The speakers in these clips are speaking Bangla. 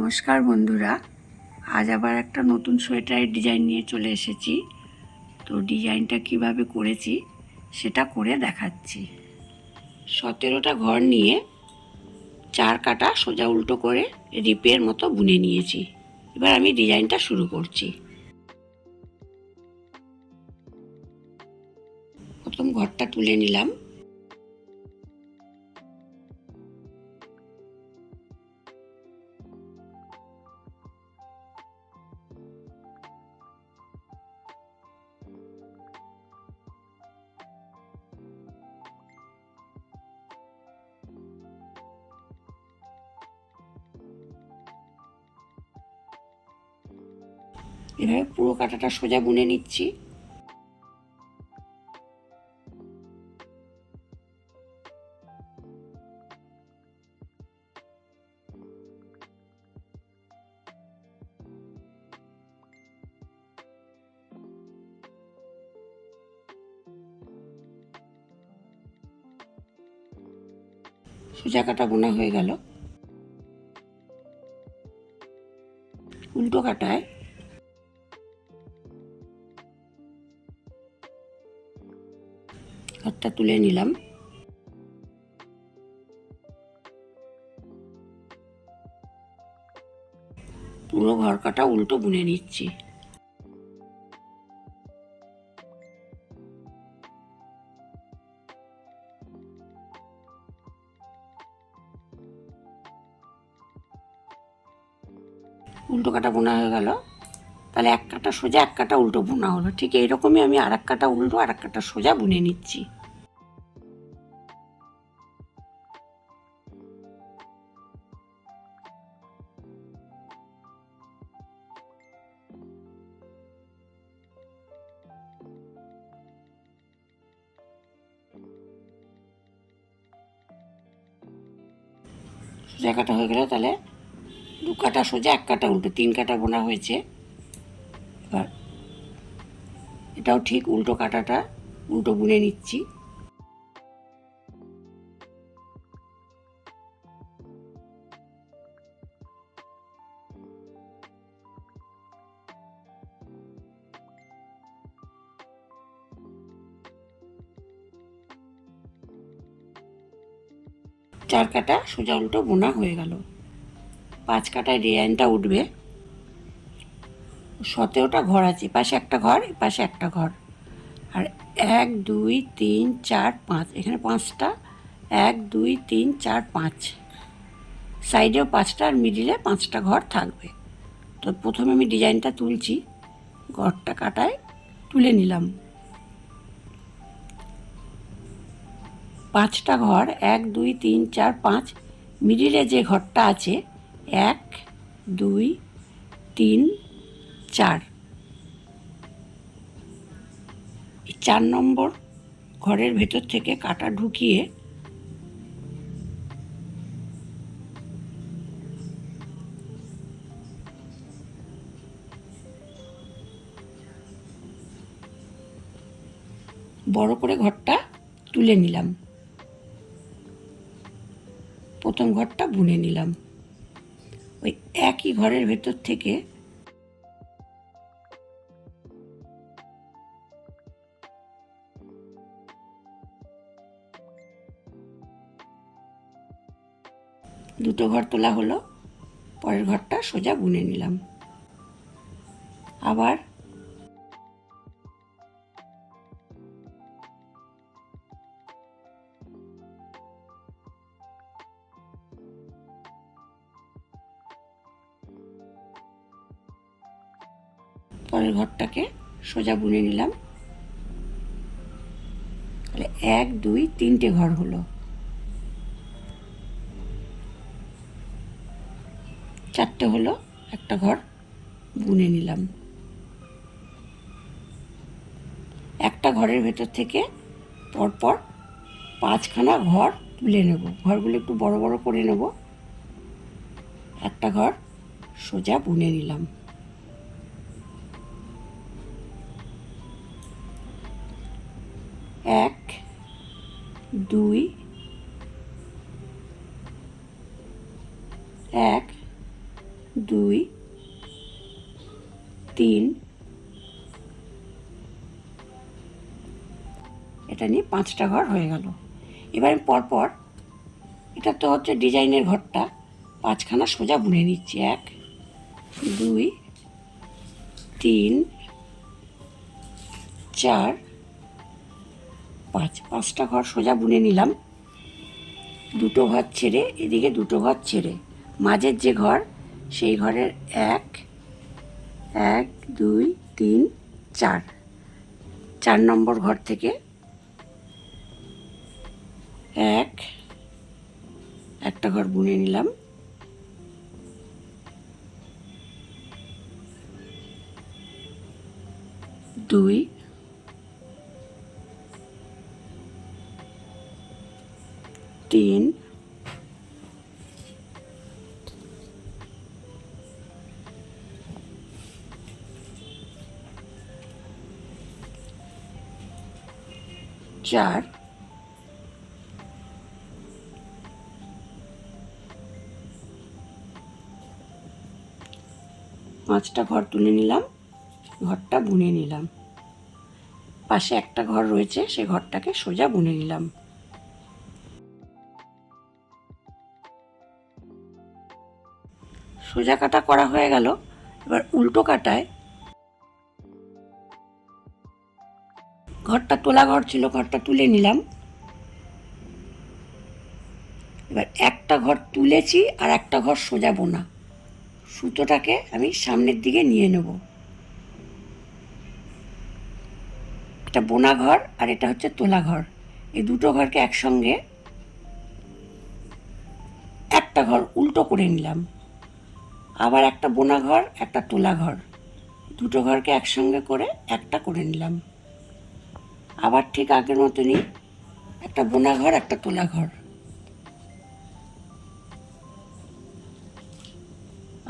নমস্কার বন্ধুরা, আজ আবার একটা নতুন সোয়েটারের ডিজাইন নিয়ে চলে এসেছি। তো ডিজাইনটা কিভাবে করেছি সেটা করে দেখাচ্ছি। 17টা ঘর নিয়ে 4 কাটা সোজা উল্টো করে রিপের মতো বুনে নিয়েছি। এবার আমি ডিজাইনটা শুরু করছি। প্রথম ঘরটা তুলে নিলাম। এভাবে পুরো কাঁটাটা সোজা বুনে নিচ্ছি। সোজা কাটা বোনা হয়ে গেল। উল্টো কাটায় ঘরটা তুলে নিলাম। পুরো ঘর কাটা উল্টো বুনে নিচ্ছি। উল্টো কাটা বোনা হয়ে গেল। তাহলে এক কাটা সোজা এক কাটা উল্টো বোনা হলো। ঠিক এইরকমই আমি আর এক কাটা উল্টো আর এক কাটা সোজা বুনে নিচ্ছি। সোজা কাটা হয়ে গেল। তাহলে 2 কাটা সোজা 1 কাটা উল্টো 3 কাটা বোনা হয়েছে। এবার এটাও ঠিক উল্টো কাটাটা উল্টো বুনে নিচ্ছি। চার কাটা সোজা উল্টো বোনা হয়ে গেল। 5 কাটায় ডিজাইনটা উঠবে। 17টা ঘর আছে, পাশে একটা ঘর, পাশে একটা ঘর, আর 1 2 3 4 5, এখানে 5টা, 1 2 3 4 5, সাইডেও 5টা আর মিডিলে 5টা ঘর থাকবে। তো প্রথমে আমি ডিজাইনটা তুলছি। ঘরটা কাটায় তুলে নিলাম। 5টা ঘর, 1 2 3 4 5, মিডিলে যে ঘরটা আছে 1 2 3 4, এই 4 নম্বর ঘরের ভেতর থেকে কাটা ঢুকিয়ে বড় করে ঘরটা তুলে নিলাম। প্রথম ঘরটা বুনে নিলাম। ওই একই ঘরের ভেতর থেকে দুটো ঘর তোলা হলো। পরের ঘরটা সোজা বুনে নিলাম। আবার পরের ঘরটাকে সোজা বুনে নিলাম। তাহলে 1 2 3টে ঘর হলো। 4টে হলো। একটা ঘর বুনে নিলাম। একটা ঘরের ভেতর থেকে পরপর 5খানা ঘর তুলে নেব। ঘরগুলো একটু বড় বড় করে নেব। একটা ঘর সোজা বুনে নিলাম। 1 2 1 এটা নিয়ে 5টা ঘর হয়ে গেল। এবার পরপর এটা তো হচ্ছে ডিজাইনের ঘরটা, 5খানা সোজা বুনে নিচ্ছি। 1 2 3 4 5, 5টা ঘর সোজা বুনে নিলাম। 2টো ঘর ছেড়ে, এদিকে 2টো ঘর ছেড়ে, মাঝের যে ঘর সেই ঘরের 1 2 3 4 নম্বর ঘর থেকে একটা ঘর বুনে নিলাম। 2 3 4 5টা ঘর তুলে নিলাম, ঘরটা বুনে নিলাম। পাশে একটা ঘর রয়েছে, সে ঘরটাকে সোজা বুনে নিলাম। সোজা কাটা করা হয়ে গেল। এবার উল্টো কাটায় ঘরটা তোলা ঘর ছিল, ঘরটা তুলে নিলাম। এবার একটা ঘর তুলেছি আর একটা ঘর সোজা বোনা, সুতোটাকে আমি সামনের দিকে নিয়ে নেব। এটা বোনা ঘর আর এটা হচ্ছে তোলা ঘর। এই দুটো ঘরকে একসঙ্গে একটা ঘর উল্টো করে নিলাম। আবার একটা বোনা ঘর, একটা তোলা ঘর, দুটো ঘরকে একসঙ্গে করে একটা করে নিলাম। আবার ঠিক আগের মতনই একটা বোনা ঘর, একটা তোলা ঘর,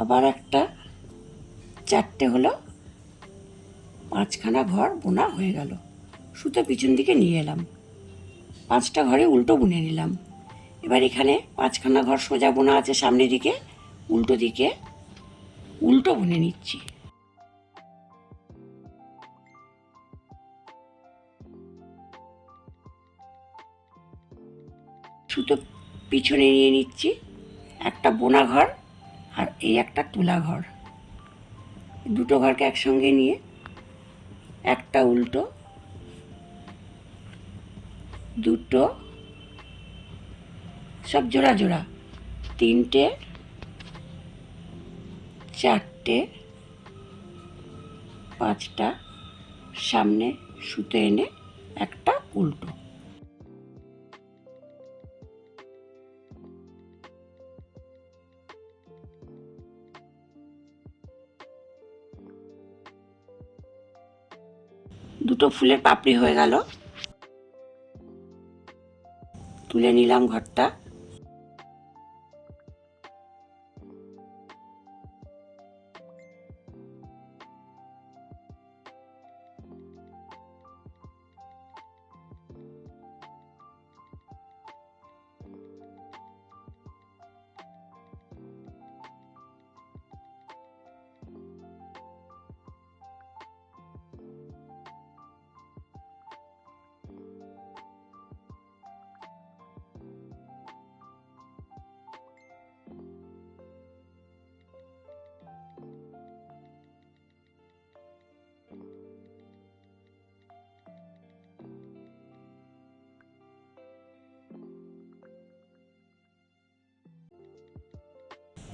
আবার একটা, 4টে হলো, 5খানা ঘর বোনা হয়ে গেল। সুতো পিছন দিকে নিয়ে এলাম, 5টা ঘরে উল্টো বুনে নিলাম। এবার এখানে 5খানা ঘর সোজা বোনা আছে, সামনের দিকে উল্টো দিকে উল্টো বুনে নিচ্ছি। সুতো পিছনে নিয়ে নিচ্ছি, একটা বোনা ঘর আর এই একটা তোলা ঘর, দুটো ঘরকে একসঙ্গে নিয়ে একটা উল্টো, দুটো, সব জোড়া জোড়া, 3টে 4টে 5টা, সামনে সুতো এনে একটা উল্টো। দুটো ফুলের পাপড়ি হয়ে গেল। তুলে নিলাম ঘরটা।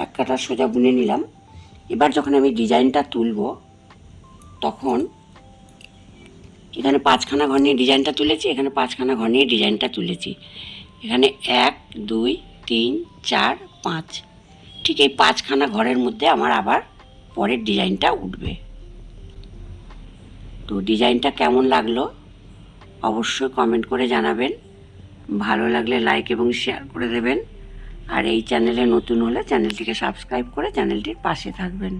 এক কাটা সোজা বুনে নিলাম। এবার যখন আমি ডিজাইনটা তুলব, তখন এখানে 5খানা ঘর নিয়ে ডিজাইনটা তুলেছি, এখানে 5খানা ঘর নিয়ে ডিজাইনটা তুলেছি। এখানে 1 2 3 4 5, ঠিক এই 5খানা ঘরের মধ্যে আমার আবার পরের ডিজাইনটা উঠবে। তো ডিজাইনটা কেমন লাগলো অবশ্যই কমেন্ট করে জানাবেন। ভালো লাগলে লাইক এবং শেয়ার করে দেবেন। আর এই চ্যানেলে নতুন হলে চ্যানেলটিকে সাবস্ক্রাইব করে চ্যানেলটির পাশে থাকবেন।